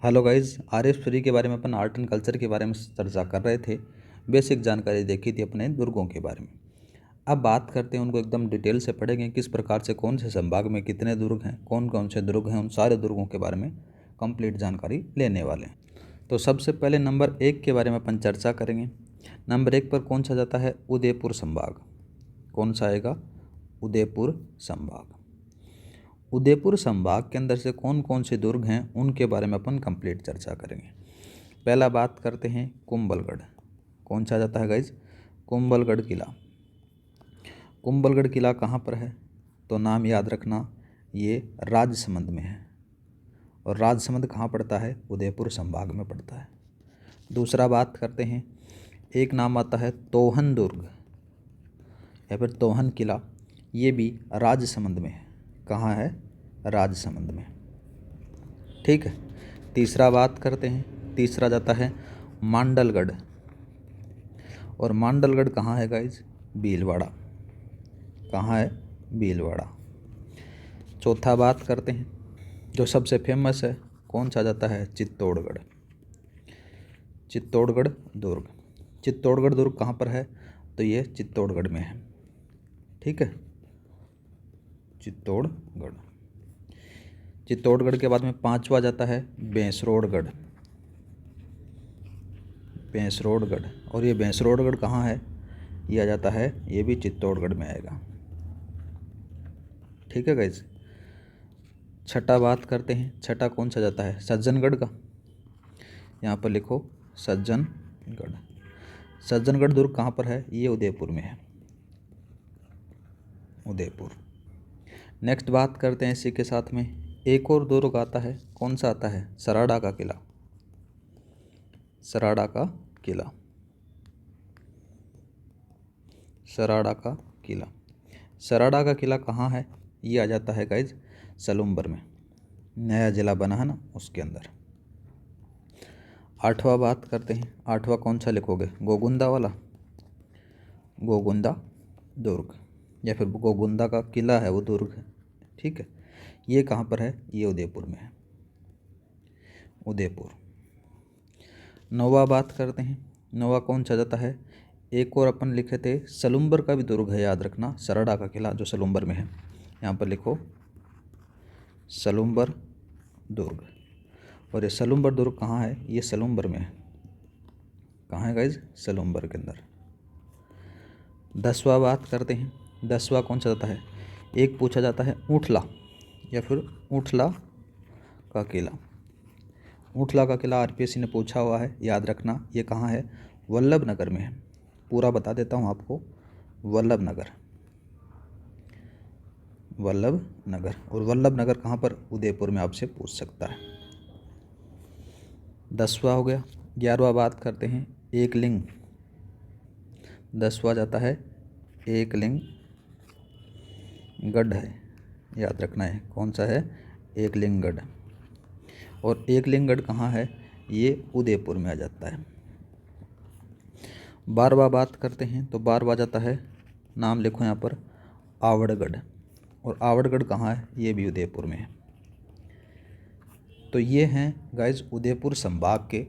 Hello guys, R.F.. Suri के बारे में अपन आर्ट एंड कल्चर के बारे में चर्चा कर रहे थे। बेसिक जानकारी देखी थी अपने दुर्गों के बारे में। अब बात करते हैं, उनको एकदम डिटेल से पढ़ेंगे किस प्रकार से कौन से संभाग में कितने दुर्ग हैं, कौन कौन से दुर्ग हैं, उन सारे दुर्गों के बारे में कंप्लीट जानकारी लेने वाले हैं। तो सबसे पहले नंबर 1 के बारे में अपन चर्चा करेंगे। नंबर 1 पर कौन सा जाता है? उदयपुर संभाग। कौन सा आएगा? उदयपुर संभाग। उदयपुर संभाग के अंदर से कौन कौन से दुर्ग हैं उनके बारे में अपन कंप्लीट चर्चा करेंगे। पहला बात करते हैं कुंभलगढ़। कौन सा जाता है गाइज? कुंभलगढ़ किला। कुंभलगढ़ किला कहाँ पर है? तो नाम याद रखना, ये राजसमंद में है। और राजसमंद कहाँ पड़ता है? उदयपुर संभाग में पड़ता है। दूसरा बात करते हैं, एक नाम आता है तोहन दुर्ग या फिर तोहन किला। ये भी राजसमंद में है। कहाँ है? राजसमंद में। ठीक है। तीसरा बात करते हैं, तीसरा जाता है मांडलगढ़। और मांडलगढ़ कहाँ है गाइज? भीलवाड़ा। कहाँ है? भीलवाड़ा। चौथा बात करते हैं, जो सबसे फेमस है, कौन सा जाता है? चित्तौड़गढ़। चित्तौड़गढ़ दुर्ग। चित्तौड़गढ़ दुर्ग कहाँ पर है? तो ये चित्तौड़गढ़ में है। ठीक है, चित्तौड़गढ़। चित्तौड़गढ़ के बाद में पांचवा जाता है बेंसरोड़गढ़। बेंसरोड़गढ़। और ये बेंसरोड़गढ़ कहाँ है? ये आ जाता है, ये भी चित्तौड़गढ़ में आएगा। ठीक है गाइज। छठा बात करते हैं, छठा कौन सा जाता है? सज्जनगढ़ का। यहाँ पर लिखो सज्जनगढ़। सज्जनगढ़ दुर्ग कहाँ पर है? ये उदयपुर में है। उदयपुर। नेक्स्ट बात करते हैं, इसी के साथ में एक और दुर्ग आता है। कौन सा आता है? सराड़ा का किला। सराड़ा का किला। सराड़ा का किला। सराड़ा का किला कहाँ है? ये आ जाता है गाइज सलूम्बर में। नया जिला बना है ना, उसके अंदर। आठवां बात करते हैं, आठवां कौन सा लिखोगे? गोगुंदा वाला। गोगुंदा दुर्ग या फिर गोगुंदा का किला है, वो दुर्ग है। ठीक है, ये कहाँ पर है? ये उदयपुर में है। उदयपुर। नौवां बात करते हैं, नौवां कौन सा जाता है? एक और अपन लिखे थे सलूम्बर का भी दुर्ग है, याद रखना। सराड़ा का किला जो सलूम्बर में है, यहाँ पर लिखो सलूम्बर दुर्ग। और ये सलूम्बर दुर्ग कहाँ है? ये सलूम्बर में है। कहाँ है गाइज? सलूम्बर के अंदर। 10वां बात करते हैं, 10वां कौन सा जाता है? एक पूछा जाता है ऊंटला या फिर ऊंटला का किला। ऊंटला का किला आरपीएससी ने पूछा हुआ है, याद रखना। ये कहाँ है? वल्लभ नगर में है। पूरा बता देता हूँ आपको, वल्लभ नगर। वल्लभ नगर। और वल्लभ नगर कहाँ पर? उदयपुर में आपसे पूछ सकता है। 10वां हो गया। 11वां बात करते हैं, एकलिंग। 10वां जाता है एकलिंग गढ़ है, याद रखना है। कौन सा है? एकलिंगगढ़। और एकलिंगगढ़ कहाँ है? ये उदयपुर में आ जाता है। 12वां बात करते हैं, तो 12वां जाता है, नाम लिखो यहाँ पर, आवड़गढ़। और आवड़गढ़ कहाँ है? ये भी उदयपुर में है। तो ये हैं गाइज उदयपुर संभाग के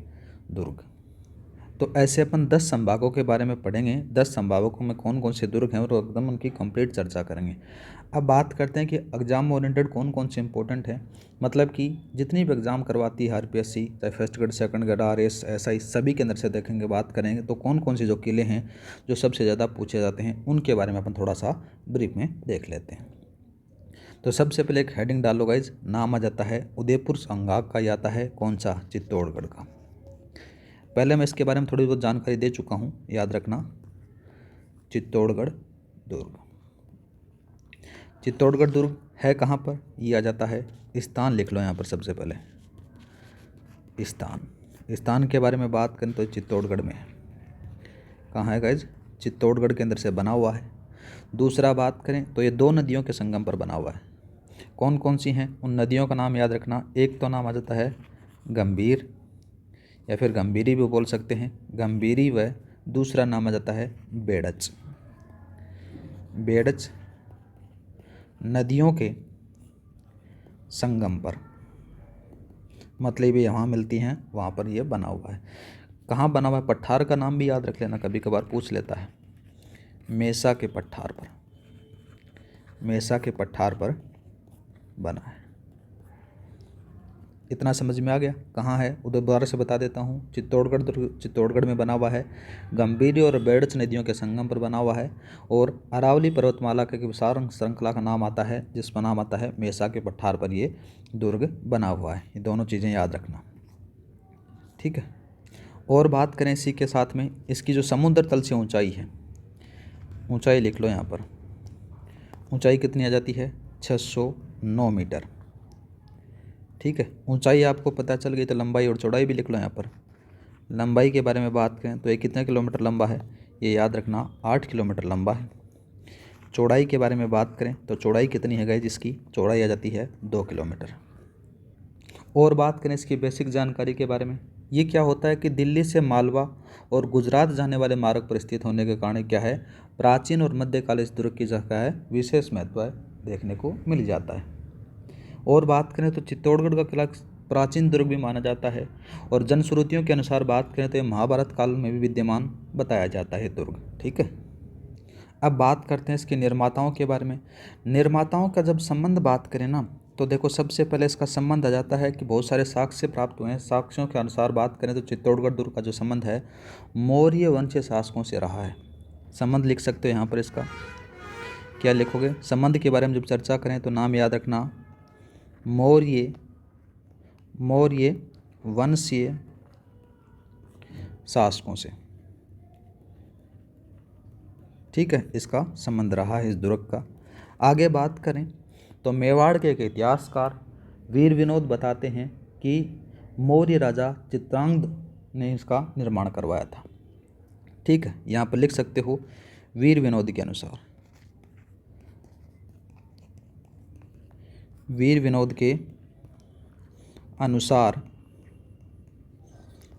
दुर्ग। तो ऐसे अपन 10 संभागों के बारे में पढ़ेंगे। 10 संभागों में कौन कौन से दुर्ग हैं और एकदम उनकी कंप्लीट चर्चा करेंगे। अब बात करते हैं कि एग्जाम ओरिएंटेड कौन कौन से इंपॉर्टेंट है। मतलब कि जितनी भी एग्जाम करवाती है आरपीएससी, चाहे first grade, second grade, RS, SI, सभी के अंदर से देखेंगे, बात करेंगे। तो कौन कौन से जो किले हैं जो सबसे ज़्यादा पूछे जाते हैं, उनके बारे में अपन थोड़ा सा ब्रीफ में देख लेते हैं। तो सबसे पहले एक हेडिंग डालो गाइज, नाम आ जाता है उदयपुर संभाग का। आता है कौन सा? चित्तौड़गढ़ का। पहले मैं इसके बारे में थोड़ी बहुत जानकारी दे चुका हूँ, याद रखना। चित्तौड़गढ़ दुर्ग। चित्तौड़गढ़ दुर्ग है कहाँ पर? ये आ जाता है, स्थान लिख लो यहाँ पर सबसे पहले। स्थान के बारे में बात करें तो चित्तौड़गढ़ में है। कहाँ है गाइज? चित्तौड़गढ़ के अंदर से बना हुआ है। दूसरा बात करें तो ये 2 नदियों के संगम पर बना हुआ है। कौन कौन सी हैं? उन नदियों का नाम याद रखना। एक तो नाम आ जाता है गंभीर या फिर गंभीरी भी बोल सकते हैं, गंभीरी। व दूसरा नाम आ जाता है बेड़च। बेड़च नदियों के संगम पर मतलब ये वहाँ मिलती हैं, वहाँ पर ये बना हुआ है। कहाँ बना हुआ है? पठार का नाम भी याद रख लेना, कभी कभार पूछ लेता है। मेसा के पठार पर, मेसा के पठार पर बना है। इतना समझ में आ गया? कहाँ है उधर दोबारा से बता देता हूँ। चित्तौड़गढ़ दुर्ग चित्तौड़गढ़ में बना हुआ है। गंभीरी और बेड़च नदियों के संगम पर बना हुआ है। और अरावली पर्वतमाला के विशाल श्रृंखला का नाम आता है, जिसका नाम आता है मेसा के पठार पर ये दुर्ग बना हुआ है। ये दोनों चीज़ें याद रखना, ठीक है। और बात करें इसी के साथ में, इसकी जो समुद्र तल से ऊंचाई है, ऊंचाई लिख लो यहाँ पर। ऊंचाई कितनी आ जाती है? 609 मीटर, ठीक है। ऊंचाई आपको पता चल गई तो लंबाई और चौड़ाई भी लिख लो यहाँ पर। लंबाई के बारे में बात करें तो ये कितने किलोमीटर लंबा है? ये याद रखना, 8 किलोमीटर लंबा है। चौड़ाई के बारे में बात करें तो चौड़ाई कितनी है गाइस? इसकी चौड़ाई आ जाती है 2 किलोमीटर। और बात करें इसकी बेसिक जानकारी के बारे में, ये क्या होता है कि दिल्ली से मालवा और गुजरात जाने वाले मार्ग पर स्थित होने के कारण क्या है, प्राचीन और मध्यकालीन इस दुर्ग की जगह है विशेष महत्व है, देखने को मिल जाता है। और बात करें तो चित्तौड़गढ़ का किला प्राचीन दुर्ग भी माना जाता है। और जनश्रुतियों के अनुसार बात करें तो ये महाभारत काल में भी विद्यमान बताया जाता है दुर्ग, ठीक है। अब बात करते हैं इसके निर्माताओं के बारे में। निर्माताओं का जब संबंध बात करें ना, तो देखो सबसे पहले इसका संबंध आ जाता है कि बहुत सारे साक्ष्य प्राप्त हुए हैं। साक्ष्यों के अनुसार बात करें तो चित्तौड़गढ़ दुर्ग का जो संबंध है मौर्य वंशीय शासकों से रहा है। संबंध लिख सकते हो यहाँ पर। इसका क्या लिखोगे? संबंध के बारे में जब चर्चा करें तो नाम याद रखना, मौर्य वंशीय शासकों से, ठीक है। इसका संबंध रहा है इस दुर्ग का। आगे बात करें तो मेवाड़ के एक इतिहासकार वीर विनोद बताते हैं कि मौर्य राजा चित्रांगद ने इसका निर्माण करवाया था, ठीक है। यहाँ पर लिख सकते हो वीर विनोद के अनुसार। वीर विनोद के अनुसार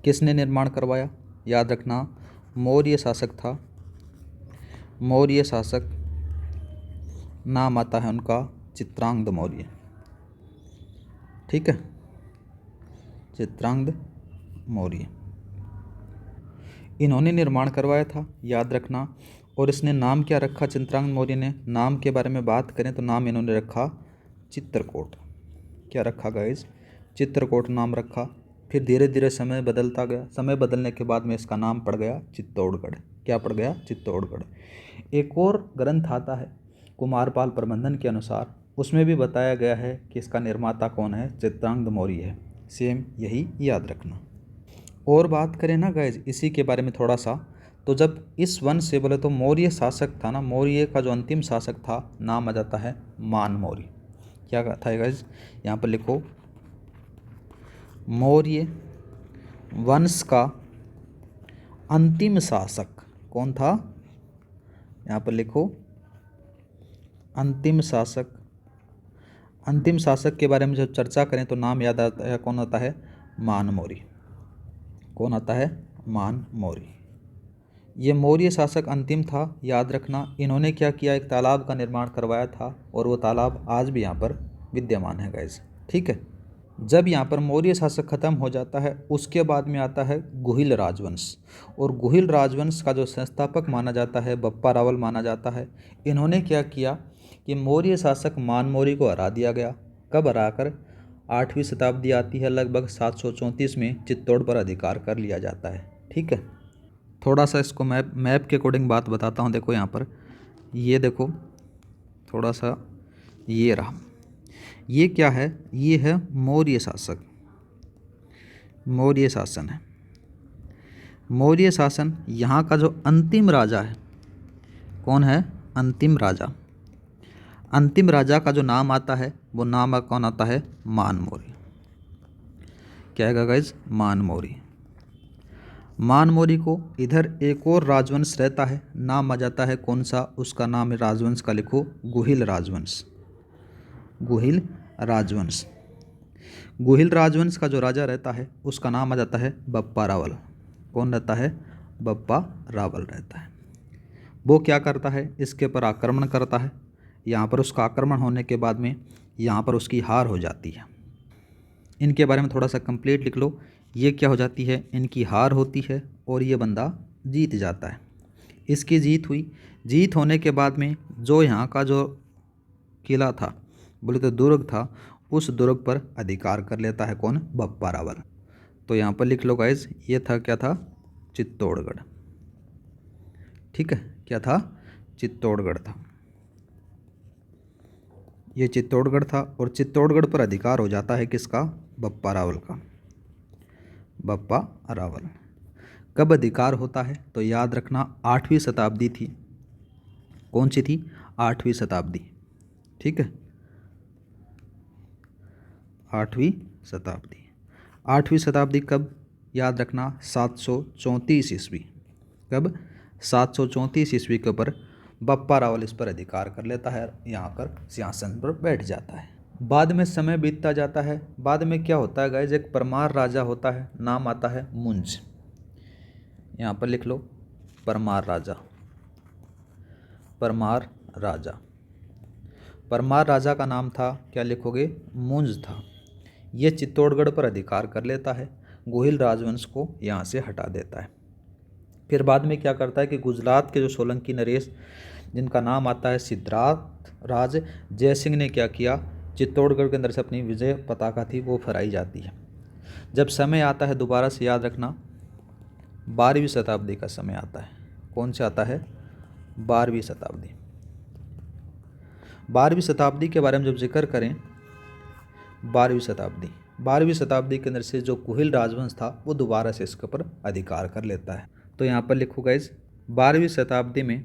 किसने निर्माण करवाया? याद रखना, मौर्य शासक था। मौर्य शासक नाम आता है उनका चित्रांगद मौर्य, ठीक है। चित्रांगद मौर्य इन्होंने निर्माण करवाया था, याद रखना। और इसने नाम क्या रखा? चित्रांगद मौर्य ने नाम के बारे में बात करें तो नाम इन्होंने रखा चित्रकूट। क्या रखा गाइस? चित्रकूट नाम रखा। फिर धीरे धीरे समय बदलता गया। समय बदलने के बाद में इसका नाम पड़ गया चित्तौड़गढ़। क्या पड़ गया? चित्तौड़गढ़। एक और ग्रंथ आता है कुमारपाल प्रबंधन के अनुसार, उसमें भी बताया गया है कि इसका निर्माता कौन है? चित्रांगद मौर्य है। सेम यही याद रखना। और बात करें ना गाइज इसी के बारे में थोड़ा सा, तो जब इस वंश से बोले तो मौर्य शासक था ना, मौर्य का जो अंतिम शासक था नाम आ जाता है मान मौर्य। क्या था गाइज? यहाँ पर लिखो, मौर्य वंश का अंतिम शासक कौन था? यहाँ पर लिखो अंतिम शासक। अंतिम शासक के बारे में जब चर्चा करें तो नाम याद आता है, कौन आता है? मान मौर्य। कौन आता है? मान मौर्य। ये मौर्य शासक अंतिम था, याद रखना। इन्होंने क्या किया? एक तालाब का निर्माण करवाया था और वो तालाब आज भी यहाँ पर विद्यमान है गाइस, ठीक है। जब यहाँ पर मौर्य शासक खत्म हो जाता है उसके बाद में आता है गुहिल राजवंश। और गुहिल राजवंश का जो संस्थापक माना जाता है बप्पा रावल माना जाता है। इन्होंने क्या किया कि मौर्य शासक मान मौर्य को हरा दिया गया। कब हराकर? 8वीं शताब्दी आती है, लगभग 734 में चित्तौड़ पर अधिकार कर लिया जाता है, ठीक है। थोड़ा सा इसको मैप के अकॉर्डिंग बात बताता हूँ। देखो यहाँ पर, ये देखो थोड़ा सा, ये रहा, ये क्या है? ये है मौर्य शासक। मौर्य शासन है। मौर्य शासन यहाँ का जो अंतिम राजा है, कौन है? अंतिम राजा। अंतिम राजा का जो नाम आता है वो नाम कौन आता है? मान मौर्य। क्या है गाइज? मान मौर्य। मान मौर्य को इधर एक और राजवंश रहता है, नाम आ जाता है कौन सा? उसका नाम है, राजवंश का लिखो, गुहिल राजवंश। गुहिल राजवंश। गुहिल राजवंश का जो राजा रहता है उसका नाम आ जाता है बप्पा रावल। कौन रहता है? बप्पा रावल रहता है। वो क्या करता है? इसके ऊपर आक्रमण करता है। यहाँ पर उसका आक्रमण होने के बाद में यहाँ पर उसकी हार हो जाती है। इनके बारे में थोड़ा सा कंप्लीट लिख लो। ये क्या हो जाती है, इनकी हार होती है और ये बंदा जीत जाता है। इसकी जीत हुई। जीत होने के बाद में जो यहाँ का जो किला था, बोले तो दुर्ग था, उस दुर्ग पर अधिकार कर लेता है कौन, बप्पा रावल। तो यहाँ पर लिख लो गाइज, ये था क्या था, चित्तौड़गढ़। ठीक है, क्या था, चित्तौड़गढ़ था। ये चित्तौड़गढ़ था और चित्तौड़गढ़ पर अधिकार हो जाता है किसका, बप्पा रावल का। बप्पा रावल कब अधिकार होता है, तो याद रखना 8वीं शताब्दी थी। कौन सी थी, 8वीं शताब्दी। ठीक है, 8वीं शताब्दी। 8वीं शताब्दी कब, याद रखना 734 ईस्वी। कब, 734 ईस्वी के ऊपर बप्पा रावल इस पर अधिकार कर लेता है, यहाँ पर सिंहासन पर बैठ जाता है। बाद में समय बीतता जाता है। बाद में क्या होता है गाइज, एक परमार राजा होता है, नाम आता है मुंज। यहाँ पर लिख लो, परमार राजा। परमार राजा, परमार राजा का नाम था, क्या लिखोगे, मुंज था। ये चित्तौड़गढ़ पर अधिकार कर लेता है, गोहिल राजवंश को यहाँ से हटा देता है। फिर बाद में क्या करता है कि गुजरात के जो सोलंकी नरेश, जिनका नाम आता है सिद्धार्थ राज जयसिंह ने क्या किया, चित्तौड़गढ़ के अंदर से अपनी विजय पताका थी वो फहराई जाती है। जब समय आता है, दोबारा से याद रखना, 12वीं शताब्दी का समय आता है। कौन से आता है, 12वीं शताब्दी। 12वीं शताब्दी के बारे में जब जिक्र करें, 12वीं शताब्दी के अंदर से जो कुहिल राजवंश था वो दोबारा से इसके ऊपर अधिकार कर लेता है। तो यहाँ पर लिखो गाइज, 12वीं शताब्दी में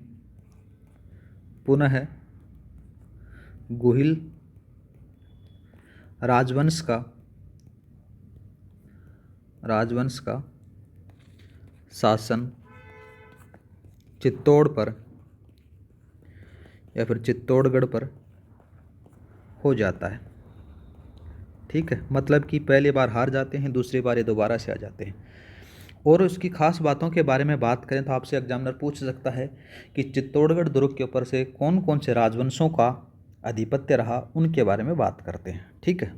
पुनः गुहिल राजवंश का शासन चित्तौड़ पर या फिर चित्तौड़गढ़ पर हो जाता है। ठीक है, मतलब कि पहली बार हार जाते हैं, दूसरी बार ये दोबारा से आ जाते हैं। और उसकी खास बातों के बारे में बात करें तो आपसे एग्जामिनर पूछ सकता है कि चित्तौड़गढ़ दुर्ग के ऊपर से कौन कौन से राजवंशों का आधिपत्य रहा, उनके बारे में बात करते हैं। ठीक है,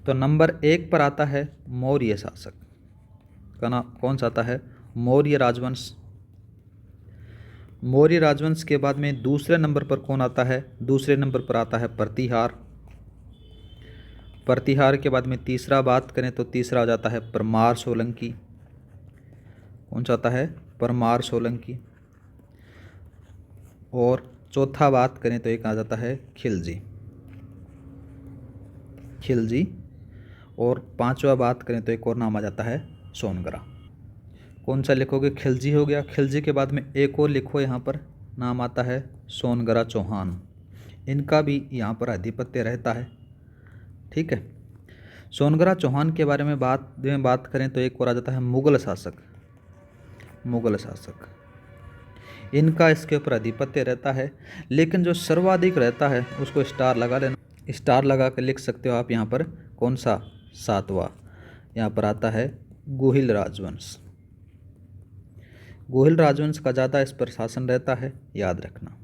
तो नंबर 1 पर आता है मौर्य शासक का नाम, कौन सा आता है, मौर्य राजवंश। मौर्य राजवंश के बाद में दूसरे नंबर पर कौन आता है, दूसरे नंबर पर आता है प्रतिहार। प्रतिहार के बाद में तीसरा बात करें तो तीसरा आ जाता है परमार सोलंकी। कौन सा आता है, परमार सोलंकी। और चौथा बात करें तो एक आ जाता है खिलजी। खिलजी। और पांचवा बात करें तो एक और नाम आ जाता है सोनगरा। कौन सा लिखोगे, खिलजी हो गया। खिलजी के बाद में एक और लिखो, यहाँ पर नाम आता है सोनगरा चौहान। इनका भी यहाँ पर आधिपत्य रहता है। ठीक है, सोनगरा चौहान के बारे में बात करें तो एक और आ जाता है मुगल शासक। मुगल शासक, इनका इसके ऊपर आधिपत्य रहता है, लेकिन जो सर्वाधिक रहता है उसको स्टार लगा लेना, स्टार लगा कर लिख सकते हो आप यहाँ पर, कौन सा, 7वां। यहाँ पर आता है गोहिल राजवंश। गोहिल राजवंश का ज़्यादा इस पर शासन रहता है, याद रखना।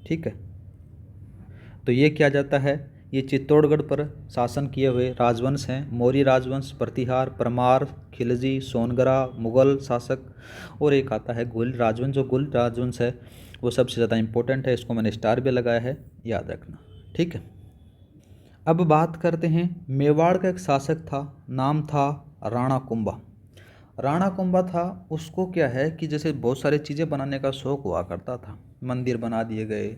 ठीक है, तो ये क्या जाता है, ये चित्तौड़गढ़ पर शासन किए हुए राजवंश हैं, मौर्य राजवंश, प्रतिहार, परमार, खिलजी, सोनगरा, मुगल शासक, और एक आता है गोहिल राजवंश। जो गोहिल राजवंश है वो सबसे ज़्यादा इंपॉर्टेंट है, इसको मैंने स्टार भी लगाया है, याद रखना। ठीक है, अब बात करते हैं, मेवाड़ का एक शासक था, नाम था राणा कुंभा। राणा कुंभा था, उसको क्या है कि जैसे बहुत सारी चीज़ें बनाने का शौक़ हुआ करता था, मंदिर बना दिए गए,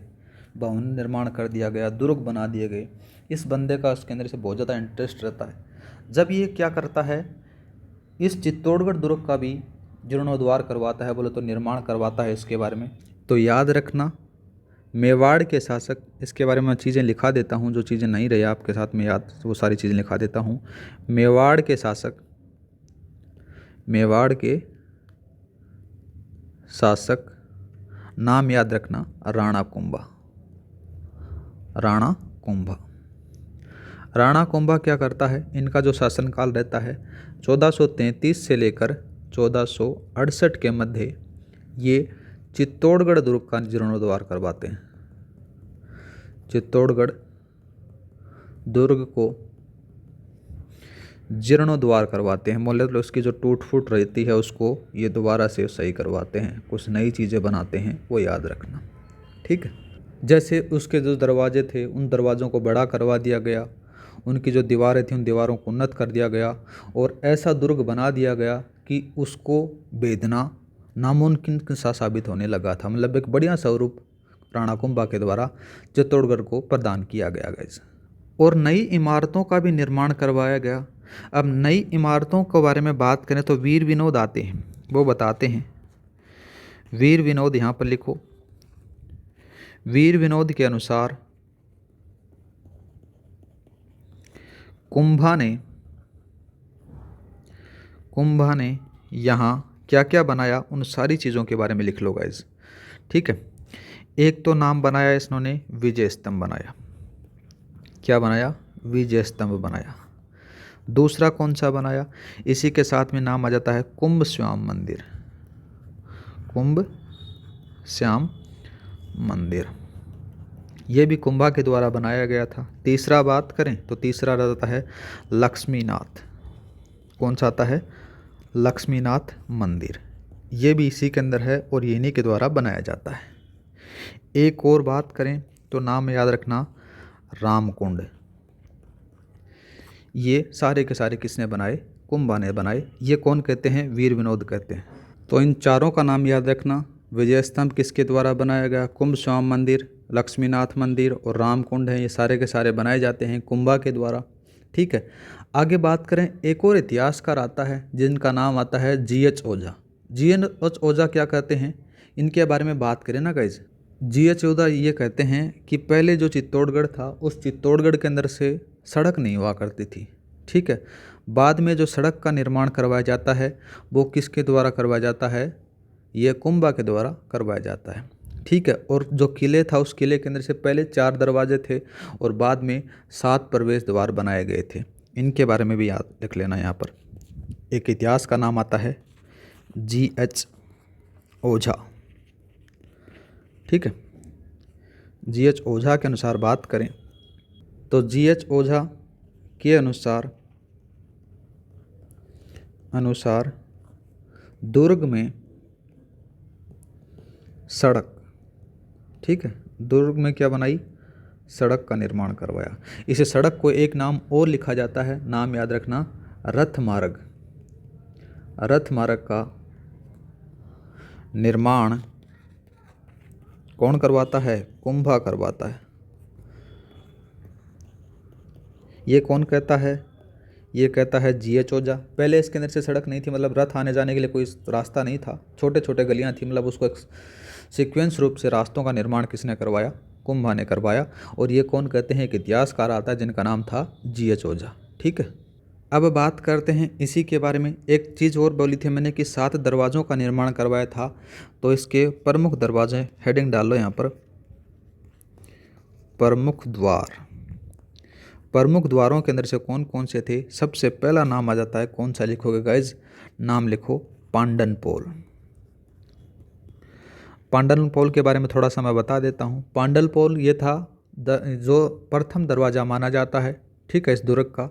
भवन निर्माण कर दिया गया, दुर्ग बना दिए गए। इस बंदे का उसके अंदर से बहुत ज़्यादा इंटरेस्ट रहता है। जब ये क्या करता है, इस चित्तौड़गढ़ दुर्ग का भी जीर्णोद्धार करवाता है, बोले तो निर्माण करवाता है इसके बारे में। तो याद रखना, मेवाड़ के शासक, इसके बारे में चीज़ें लिखा देता हूँ, जो चीज़ें नहीं रही आपके साथ में याद, वो सारी चीज़ें लिखा देता हूँ। मेवाड़ के शासक, मेवाड़ के शासक नाम याद रखना, राणा कुंभा। राणा कुंभा। राणा कुंभा क्या करता है, इनका जो शासनकाल रहता है 1433 से लेकर 1468 के मध्य, ये चित्तौड़गढ़ दुर्ग का जीर्णोद्धार करवाते हैं। चित्तौड़गढ़ दुर्ग को जीर्णोद्धार करवाते हैं, मतलब उसकी जो टूट फूट रहती है उसको ये दोबारा से सही करवाते हैं, कुछ नई चीज़ें बनाते हैं, वो याद रखना। ठीक है। जैसे उसके जो दरवाजे थे उन दरवाज़ों को बड़ा करवा दिया गया, उनकी जो दीवारें थी उन दीवारों को उन्नत कर दिया गया और ऐसा दुर्ग बना दिया गया कि उसको भेदना नामुमकिन सा साबित होने लगा था। मतलब एक बढ़िया स्वरूप राणा कुंभा के द्वारा चित्तौड़गढ़ को प्रदान किया गया गाइस। और नई इमारतों का भी निर्माण करवाया गया। अब नई इमारतों के बारे में बात करें तो वीर विनोद आते हैं, वो बताते हैं। वीर विनोद यहाँ पर लिखो। वीर विनोद के अनुसार कुंभा ने यहाँ क्या क्या बनाया उन सारी चीज़ों के बारे में लिख लो गाइस। ठीक है। एक तो नाम बनाया इन्होंने विजय स्तंभ बनाया। क्या बनाया? विजय स्तंभ बनाया। दूसरा कौन सा बनाया? इसी के साथ में नाम आ जाता है कुंभ श्याम मंदिर। कुंभ श्याम मंदिर ये भी कुंभा के द्वारा बनाया गया था। तीसरा बात करें तो तीसरा रहता है लक्ष्मीनाथ। कौन सा आता है? लक्ष्मीनाथ मंदिर। ये भी इसी के अंदर है और इन्हीं के द्वारा बनाया जाता है। एक और बात करें तो नाम याद रखना रामकुंड। ये सारे के सारे किसने बनाए? कुंभा ने बनाए। ये कौन कहते हैं? वीर विनोद कहते हैं। तो इन चारों का नाम याद रखना। विजय स्तंभ किसके द्वारा बनाया गया? कुंभ श्याम मंदिर, लक्ष्मीनाथ मंदिर और रामकुंड है, ये सारे के सारे बनाए जाते हैं कुंभा के द्वारा। ठीक है। आगे बात करें, एक और इतिहासकार आता है जिनका नाम आता है GH ओझा। GH ओझा क्या कहते हैं? इनके बारे में बात करें ना गाइज। GH ओझा ये कहते हैं कि पहले जो चित्तौड़गढ़ था उस चित्तौड़गढ़ के अंदर से सड़क नहीं हुआ करती थी। ठीक है। बाद में जो सड़क का निर्माण करवाया जाता है वो किसके द्वारा करवाया जाता है? ये कुंभा के द्वारा करवाया जाता है। ठीक है। और जो किले था उस किले के अंदर से पहले 4 दरवाजे थे और बाद में 7 प्रवेश द्वार बनाए गए थे। इनके बारे में भी याद रख लेना। यहाँ पर एक इतिहास का नाम आता है GH ओझा। ठीक है। GH ओझा के अनुसार बात करें तो GH ओझा के अनुसार दुर्ग में सड़क, ठीक है, दुर्ग में क्या बनाई? सड़क का निर्माण करवाया। इसे सड़क को एक नाम और लिखा जाता है, नाम याद रखना रथ मार्ग। रथ मार्ग का निर्माण कौन करवाता है? कुंभा करवाता है। ये कौन कहता है? ये कहता है GH ओझा। पहले इसके अंदर से सड़क नहीं थी, मतलब रथ आने जाने के लिए कोई रास्ता नहीं था, छोटे छोटे गलियां थी, मतलब उसको एक सीक्वेंस रूप से रास्तों का निर्माण किसने करवाया? कुंभा ने करवाया। और ये कौन कहते हैं? एक इतिहासकार आता है जिनका नाम था GH ओझा। ठीक है। अब बात करते हैं इसी के बारे में। एक चीज़ और बोली थी मैंने कि 7 दरवाज़ों का निर्माण करवाया था, तो इसके प्रमुख दरवाजे हेडिंग डाल लो यहाँ पर, प्रमुख द्वार। प्रमुख द्वारों के अंदर से कौन कौन से थे? सबसे पहला नाम आ जाता है, कौन सा लिखोगे गाइज? नाम लिखो पांडनपोल। पांडनपोल के बारे में थोड़ा सा मैं बता देता हूँ। पांडनपोल ये था जो प्रथम दरवाज़ा माना जाता है। ठीक है। इस दुर्ग का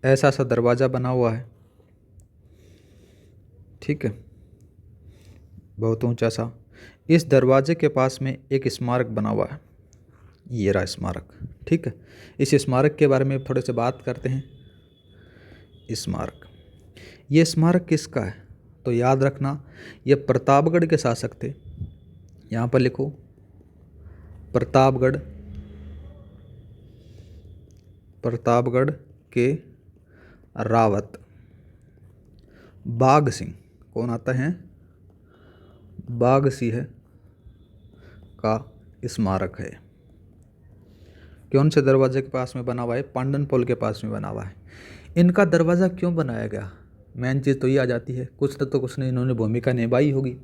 ऐसा सा दरवाज़ा बना हुआ है। ठीक है। बहुत ऊंचा सा। इस दरवाजे के पास में एक स्मारक बना हुआ है, ये रहा स्मारक। ठीक है। इस स्मारक के बारे में थोड़े से बात करते हैं। स्मारक, ये स्मारक किसका है? तो याद रखना ये प्रतापगढ़ के शासक थे। यहाँ पर लिखो प्रतापगढ़, प्रतापगढ़ के रावत बाघ सिंह। कौन आता है? बाघ सिंह का स्मारक है। कौन से दरवाजे के पास में बना हुआ है? पांडनपोल के पास में बना हुआ है। इनका दरवाज़ा क्यों बनाया गया? मेन चीज़ तो ये आ जाती है, कुछ ने इन्होंने भूमिका निभाई होगी।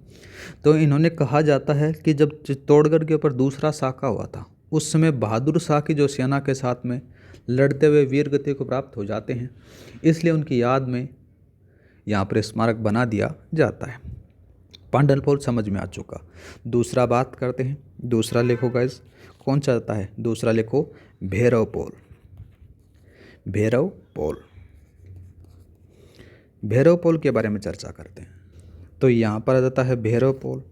तो इन्होंने कहा जाता है कि जब चित्तौड़गढ़ के ऊपर दूसरा साका हुआ था उस समय बहादुर शाह की जो सेना के साथ में लड़ते हुए वीर गति को प्राप्त हो जाते हैं, इसलिए उनकी याद में यहाँ पर स्मारक बना दिया जाता है। पांडनपोल समझ में आ चुका। दूसरा बात करते हैं। दूसरा लिखो गाइस, कौन सा आता है? दूसरा लिखो भैरवपोल। भैरव पोल। भैरव पोल के बारे में चर्चा करते हैं। तो यहाँ पर आ जाता है भैरव पोल।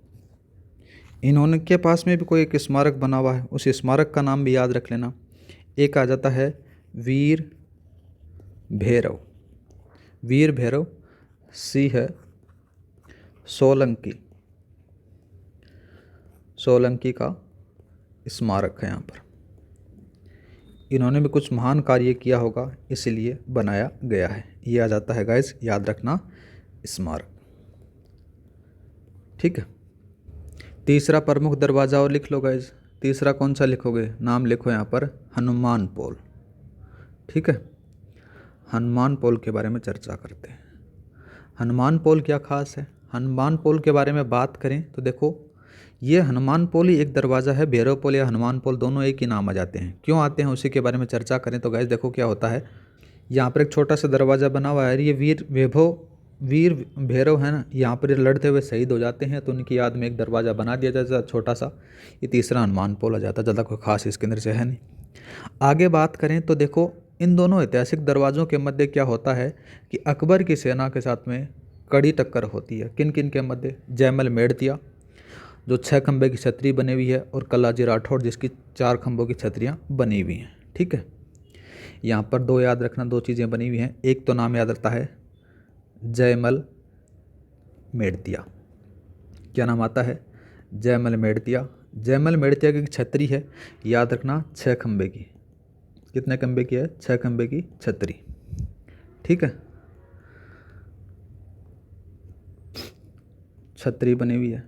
इन्होंने के पास में भी कोई एक स्मारक बना हुआ है, उस स्मारक का नाम भी याद रख लेना। एक आ जाता है वीर भैरव। वीर भैरव सी है सोलंकी। सोलंकी का स्मारक है यहाँ पर। इन्होंने भी कुछ महान कार्य किया होगा, इसलिए बनाया गया है। ये आ जाता है गाइस, याद रखना, स्मारक। ठीक है। तीसरा प्रमुख दरवाज़ा और लिख लो गाइस। तीसरा कौन सा लिखोगे? नाम लिखो यहाँ पर हनुमान पोल। ठीक है, हनुमान पोल के बारे में चर्चा करते हैं। हनुमान पोल क्या खास है? हनुमान पोल के बारे में बात करें तो देखो, ये हनुमान पोल ही एक दरवाज़ा है। भैरव पोल या हनुमान पोल दोनों एक ही नाम आ जाते हैं। क्यों आते हैं उसी के बारे में चर्चा करें तो गाइस देखो क्या होता है। यहाँ पर एक छोटा सा दरवाज़ा बना हुआ है। ये वीर भैरव है ना, यहाँ पर लड़ते हुए शहीद हो जाते हैं, तो उनकी याद में एक दरवाज़ा बना दिया जाता है छोटा सा। ये तीसरा हनुमान पोल आ जाता है। ज़्यादा कोई खास इसके अंदर से है नहीं। आगे बात करें तो देखो, इन दोनों ऐतिहासिक दरवाज़ों के मध्य क्या होता है कि अकबर की सेना के साथ में कड़ी टक्कर होती है। किन किन के मध्य? जयमल मेड़तिया जो 6 खंबे की छतरी बनी हुई है, और कल्लाजी राठौड़ जिसकी 4 खंभों की छतरियाँ बनी हुई हैं। ठीक है, यहाँ पर 2 याद रखना, 2 चीज़ें बनी हुई हैं। एक तो नाम याद रखता है जयमल मेड़तिया। क्या नाम आता है? जयमल मेड़तिया। जयमल मेड़तिया की छतरी है, याद रखना, 6 खंबे की। कितने खंबे की है? 6 खंबे की छतरी। ठीक है, छतरी बनी हुई है।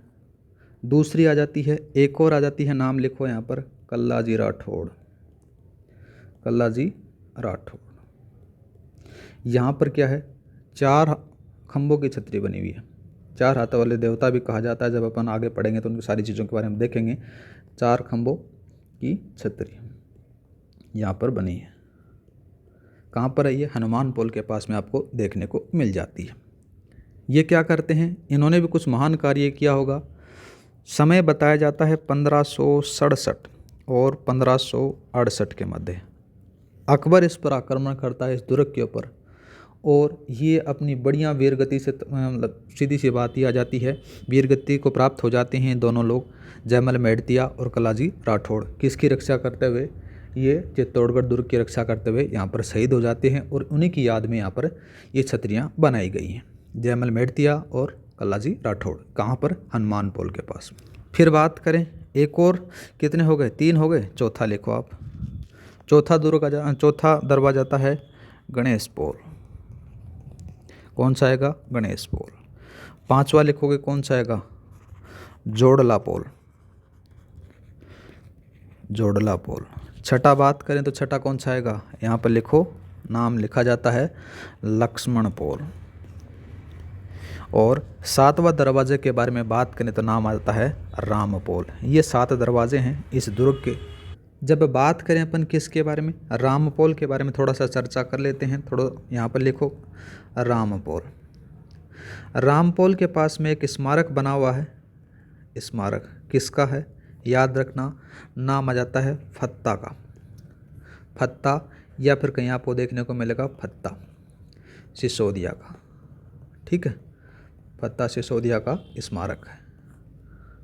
दूसरी आ जाती है, एक और आ जाती है, नाम लिखो यहाँ पर कल्लाजी राठौड़। कल्लाजी राठौड़। यहाँ पर क्या है? 4 खंभों की छतरी बनी हुई है। 4 हाथों वाले देवता भी कहा जाता है। जब अपन आगे पढ़ेंगे तो उनकी सारी चीज़ों के बारे में देखेंगे। 4 खंभों की छतरी यहाँ पर बनी है। कहाँ पर है ये? हनुमान पोल के पास में आपको देखने को मिल जाती है। ये क्या करते हैं? इन्होंने भी कुछ महान कार्य किया होगा। समय बताया जाता है 1567 और 1568 के मध्य। अकबर इस पर आक्रमण करता है, इस दुर्ग के ऊपर, और ये अपनी बढ़िया वीरगति से, मतलब सीधी सी बात ही आ जाती है, वीरगति को प्राप्त हो जाते हैं दोनों लोग, जयमल मेड़तिया और कल्लाजी राठौड़। किसकी रक्षा करते हुए? ये चित्तौड़गढ़ दुर्ग की रक्षा करते हुए यहाँ पर शहीद हो जाते हैं, और उन्हीं की याद में यहाँ पर ये छतरियाँ बनाई गई हैं। जयमल मेड़तिया और कल्लाजी राठौड़। कहाँ पर? हनुमान पोल के पास। फिर बात करें, एक और, कितने हो गए? 3 हो गए। चौथा लिखो आप। चौथा दरवाजा आता है गणेश पोल। कौन सा आएगा? गणेश पोल। 5वां लिखोगे, कौन सा आएगा? जोड़ला पोल। जोड़ला पोल। छठा बात करें तो छठा कौन सा आएगा? यहाँ पर लिखो, नाम लिखा जाता है लक्ष्मण पोल। और 7वां दरवाजे के बारे में बात करें तो नाम आता है राम पोल। ये 7 दरवाजे हैं इस दुर्ग के। जब बात करें अपन किसके बारे में? राम पोल के बारे में थोड़ा सा चर्चा कर लेते हैं। थोड़ा यहाँ पर लिखो राम पोल। राम पोल के पास में एक स्मारक बना हुआ है। स्मारक किसका है? याद रखना, नाम आ जाता है फत्ता का। फत्ता, या फिर कहीं आपको देखने को मिलेगा फत्ता सिसोदिया का। ठीक है, फत्ता सिसोदिया का स्मारक है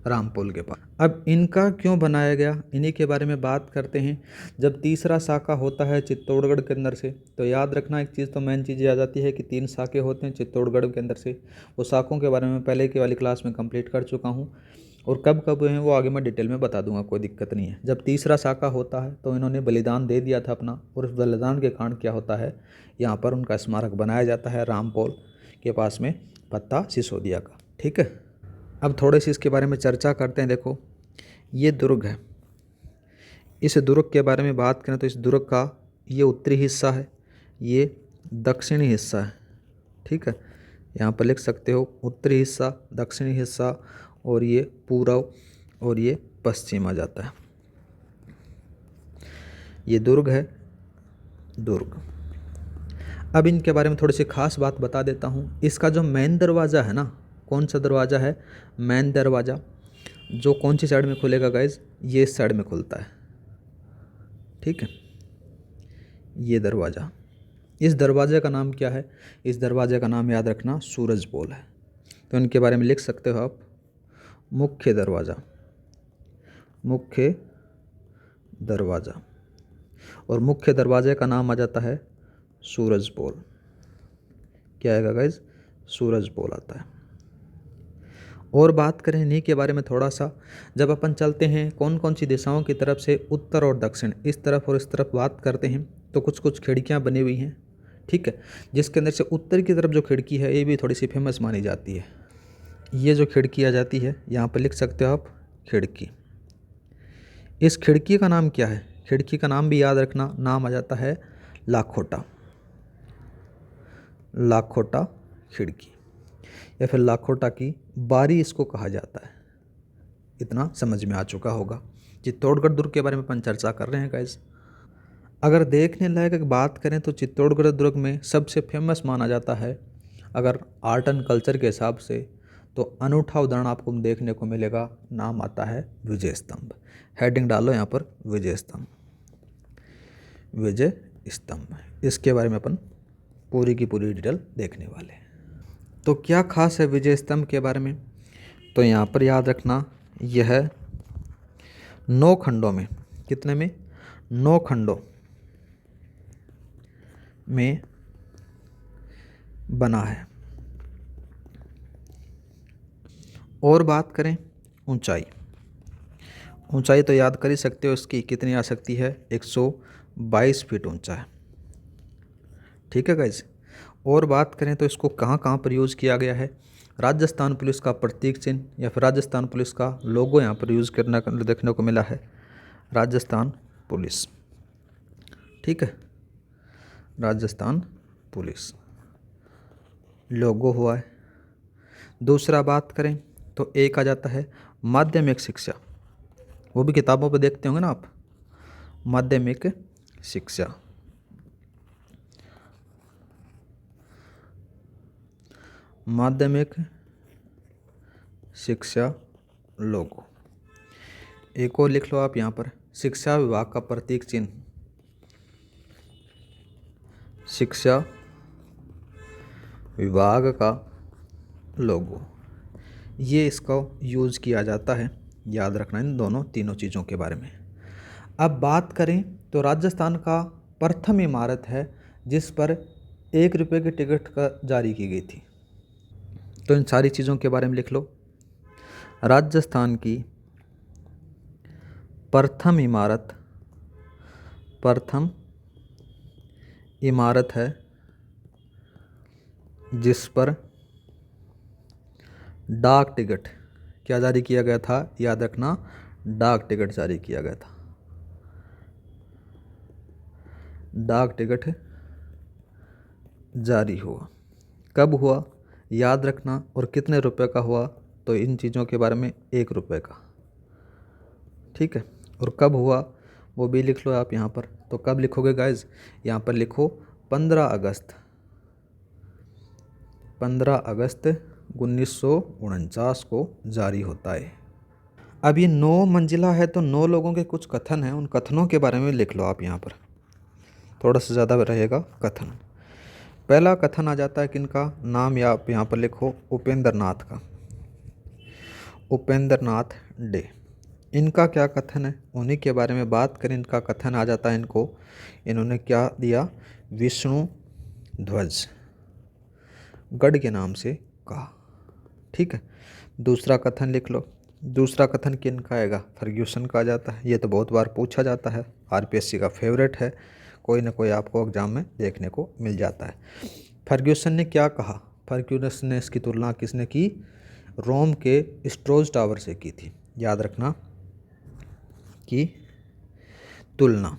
रामपोल के पास। अब इनका क्यों बनाया गया, इन्हीं के बारे में बात करते हैं। जब तीसरा साका होता है चित्तौड़गढ़ के अंदर से, तो याद रखना एक चीज़, तो मेन चीज़ ये आ जाती है कि 3 साके होते हैं चित्तौड़गढ़ के अंदर से। वो साकों के बारे में पहले की वाली क्लास में कंप्लीट कर चुका हूँ, और कब कब हैं वो आगे मैं डिटेल में बता दूंगा, कोई दिक्कत नहीं है। जब तीसरा साका होता है तो इन्होंने बलिदान दे दिया था अपना, और उस बलिदान के कारण क्या होता है, यहाँ पर उनका स्मारक बनाया जाता है रामपोल के पास में फत्ता सिसोदिया का। ठीक है, अब थोड़े से इसके बारे में चर्चा करते हैं। देखो, ये दुर्ग है। इस दुर्ग के बारे में बात करें तो इस दुर्ग का ये उत्तरी हिस्सा है, ये दक्षिणी हिस्सा है। ठीक है, यहाँ पर लिख सकते हो उत्तरी हिस्सा, दक्षिणी हिस्सा, और ये पूर्व और ये पश्चिम आ जाता है। ये दुर्ग है, दुर्ग। अब इनके बारे में थोड़ी सी खास बात बता देता हूँ। इसका जो मेन दरवाज़ा है ना, कौन सा दरवाज़ा है? मेन दरवाज़ा जो कौन सी साइड में खुलेगा गाइज? ये इस साइड में खुलता है। ठीक है, ये दरवाज़ा इस दरवाजे का नाम क्या है? इस दरवाजे का नाम याद रखना सूरज पोल है। तो इनके बारे में लिख सकते हो आप, मुख्य दरवाज़ा, मुख्य दरवाज़ा, और मुख्य दरवाजे का नाम आ जाता है सूरज पोल। क्या आएगा गाइज? सूरज पोल आता है। और बात करें इन्हीं के बारे में थोड़ा सा, जब अपन चलते हैं कौन कौन सी दिशाओं की तरफ से, उत्तर और दक्षिण, इस तरफ और इस तरफ बात करते हैं, तो कुछ कुछ खिड़कियाँ बनी हुई हैं, ठीक है, जिसके अंदर से उत्तर की तरफ जो खिड़की है ये भी थोड़ी सी फेमस मानी जाती है। ये जो खिड़की आ जाती है यहाँ पर लिख सकते हो आप खिड़की। इस खिड़की का नाम क्या है? खिड़की का नाम भी याद रखना, नाम आ जाता है लाखोटा, लाखोटा खिड़की, या फिर लाखोटा की बारी इसको कहा जाता है। इतना समझ में आ चुका होगा। चित्तौड़गढ़ दुर्ग के बारे में अपन चर्चा कर रहे हैं गाइस। अगर देखने लायक बात करें तो चित्तौड़गढ़ दुर्ग में सबसे फेमस माना जाता है, अगर आर्ट एंड कल्चर के हिसाब से, तो अनूठा उदाहरण आपको देखने को मिलेगा, नाम आता है विजय स्तंभ। हेडिंग डालो यहाँ पर, विजय स्तंभ, विजय स्तंभ। इसके बारे में अपन पूरी की पूरी डिटेल देखने वाले हैं। तो क्या खास है विजय स्तंभ के बारे में? तो यहाँ पर याद रखना, यह 9 खंडों में, कितने में? 9 खंडों में बना है। और बात करें ऊंचाई, ऊंचाई तो याद कर ही सकते हो इसकी, कितनी आ सकती है? 122 फीट ऊंचा है, ठीक है गाइज। और बात करें तो इसको कहाँ कहाँ पर यूज़ किया गया है? राजस्थान पुलिस का प्रतीक चिन्ह या फिर राजस्थान पुलिस का लोगो यहाँ पर यूज़ करना देखने को मिला है, राजस्थान पुलिस, ठीक है, राजस्थान पुलिस लोगो हुआ है। दूसरा बात करें तो एक आ जाता है माध्यमिक शिक्षा, वो भी किताबों पे देखते होंगे ना आप, माध्यमिक शिक्षा, माध्यमिक शिक्षा लोगो। एक और लिख लो आप यहाँ पर, शिक्षा विभाग का प्रतीक चिन्ह, शिक्षा विभाग का लोगो, ये इसका यूज़ किया जाता है। याद रखना इन दोनों तीनों चीज़ों के बारे में। अब बात करें तो राजस्थान का प्रथम इमारत है जिस पर 1 रुपये की टिकट का जारी की गई थी। तो इन सारी चीज़ों के बारे में लिख लो। राजस्थान की प्रथम इमारत, प्रथम इमारत है जिस पर डाक टिकट क्या जारी किया गया था? याद रखना, डाक टिकट जारी किया गया था, डाक टिकट जारी हुआ। कब हुआ? याद रखना। और कितने रुपए का हुआ? तो इन चीज़ों के बारे में 1 रुपये का, ठीक है। और कब हुआ वो भी लिख लो आप यहाँ पर। तो कब लिखोगे गाइज? यहाँ पर लिखो 15 अगस्त, 15 अगस्त 1949 को जारी होता है। अब ये 9 मंजिला है तो 9 लोगों के कुछ कथन हैं, उन कथनों के बारे में लिख लो आप यहाँ पर, थोड़ा सा ज़्यादा रहेगा कथन। पहला कथन आ जाता है किनका? नाम या आप यहाँ पर लिखो उपेंद्र नाथ का, उपेंद्र नाथ डे। इनका क्या कथन है उन्हीं के बारे में बात करें। इनका कथन आ जाता है, इन्होंने क्या दिया? विष्णु ध्वज गढ़ के नाम से कहा, ठीक है। दूसरा कथन लिख लो। दूसरा कथन किनका आएगा? फर्ग्यूसन का आ जाता है। ये तो बहुत बार पूछा जाता है, आरपीएससी का फेवरेट है, कोई ना कोई आपको एग्जाम में देखने को मिल जाता है। फर्ग्यूसन ने क्या कहा? फर्ग्यूसन ने इसकी तुलना किसने की? रोम के स्ट्रोज टावर से की थी। याद रखना कि तुलना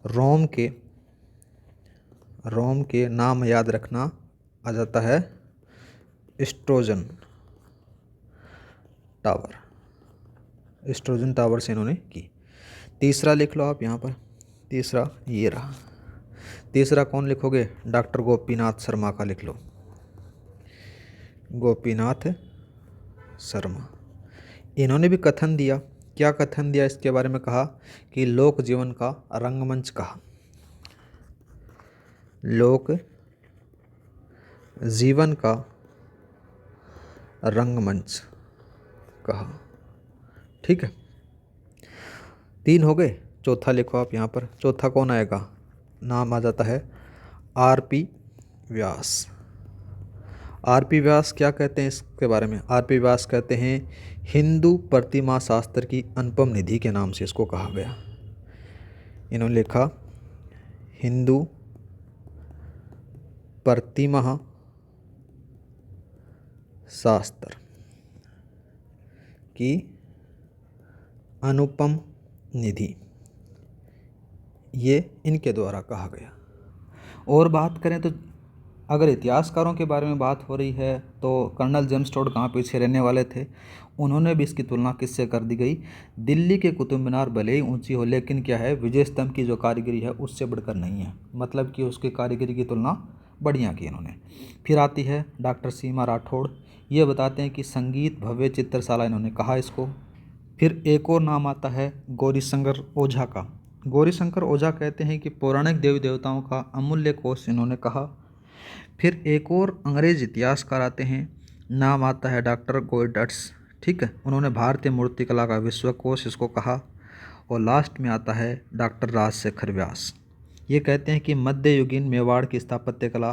रोम के नाम याद रखना आ जाता है स्ट्रोजन टावर, स्ट्रोजन टावर से इन्होंने की। तीसरा लिख लो आप यहाँ पर, तीसरा ये रहा। तीसरा कौन लिखोगे? डॉक्टर गोपीनाथ शर्मा का लिख लो, गोपीनाथ शर्मा। इन्होंने भी कथन दिया। क्या कथन दिया? इसके बारे में कहा कि लोक जीवन का रंगमंच कहा, लोक जीवन का रंगमंच कहा। ठीक है, 3 हो गए। चौथा लिखो आप यहाँ पर। चौथा कौन आएगा? नाम आ जाता है आर.पी. व्यास। आर.पी. व्यास क्या कहते हैं इसके बारे में? आर.पी. व्यास कहते हैं हिंदू प्रतिमा शास्त्र की अनुपम निधि के नाम से इसको कहा गया। इन्होंने लिखा हिंदू प्रतिमा शास्त्र की अनुपम निधि, ये इनके द्वारा कहा गया। और बात करें तो अगर इतिहासकारों के बारे में बात हो रही है तो कर्नल जेम्स टोड कहाँ पीछे रहने वाले थे, उन्होंने भी इसकी तुलना किससे कर दी गई? दिल्ली के कुतुब मीनार भले ही ऊंची हो लेकिन क्या है, विजय स्तंभ की जो कारीगरी है उससे बढ़कर नहीं है, मतलब कि उसकी कारीगरी की तुलना बढ़िया की इन्होंने। फिर आती है डॉक्टर सीमा राठौड़, ये बताते हैं कि संगीत भव्य चित्रशाला इन्होंने कहा इसको। फिर एक और नाम आता है गौरीशंकर ओझा का। गौरीशंकर ओझा कहते हैं कि पौराणिक देवी देवताओं का अमूल्य कोश इन्होंने कहा। फिर एक और अंग्रेज इतिहासकार आते हैं, नाम आता है डॉक्टर गोयडर्स। ठीक है, उन्होंने भारतीय मूर्तिकला का विश्वकोश इसको कहा। और लास्ट में आता है डॉक्टर राजशेखर व्यास, ये कहते हैं कि मध्ययुगीन मेवाड़ की स्थापत्य कला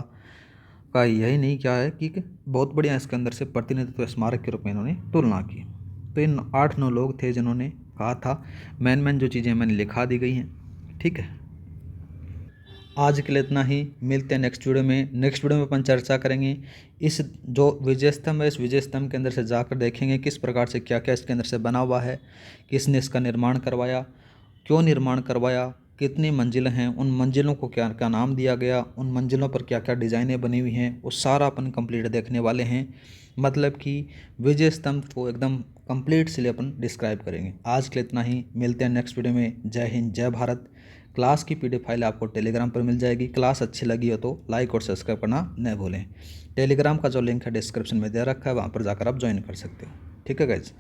का यही नहीं क्या है कि बहुत बढ़िया इसके अंदर से प्रतिनिधित्व स्मारक के रूप में इन्होंने तुलना की। तो इन 8-9 लोग थे जिन्होंने कहा था। मेन जो चीज़ें मैंने लिखा दी गई हैं। ठीक है, आज के लिए इतना ही। मिलते हैं नेक्स्ट वीडियो में। नेक्स्ट वीडियो में अपन चर्चा करेंगे इस जो विजय स्तंभ है, इस विजय स्तंभ के अंदर से जाकर देखेंगे किस प्रकार से क्या क्या इसके अंदर से बना हुआ है, किसने इसका निर्माण करवाया, क्यों निर्माण करवाया, कितनी मंजिलें हैं, उन मंजिलों को क्या क्या नाम दिया गया, उन मंजिलों पर क्या क्या डिज़ाइनें बनी हुई हैं, वो सारा अपन कंप्लीट देखने वाले हैं। मतलब कि विजय स्तंभ को एकदम कंप्लीट से अपन डिस्क्राइब करेंगे। आज के लिए इतना ही। मिलते हैं नेक्स्ट वीडियो में। जय हिंद, जय भारत। क्लास की PDF फाइल आपको टेलीग्राम पर मिल जाएगी। क्लास अच्छी लगी हो तो लाइक और सब्सक्राइब करना न भूलें। टेलीग्राम का जो लिंक है डिस्क्रिप्शन में दे रखा है, वहाँ पर जाकर आप ज्वाइन कर सकते हो। ठीक है गाइज।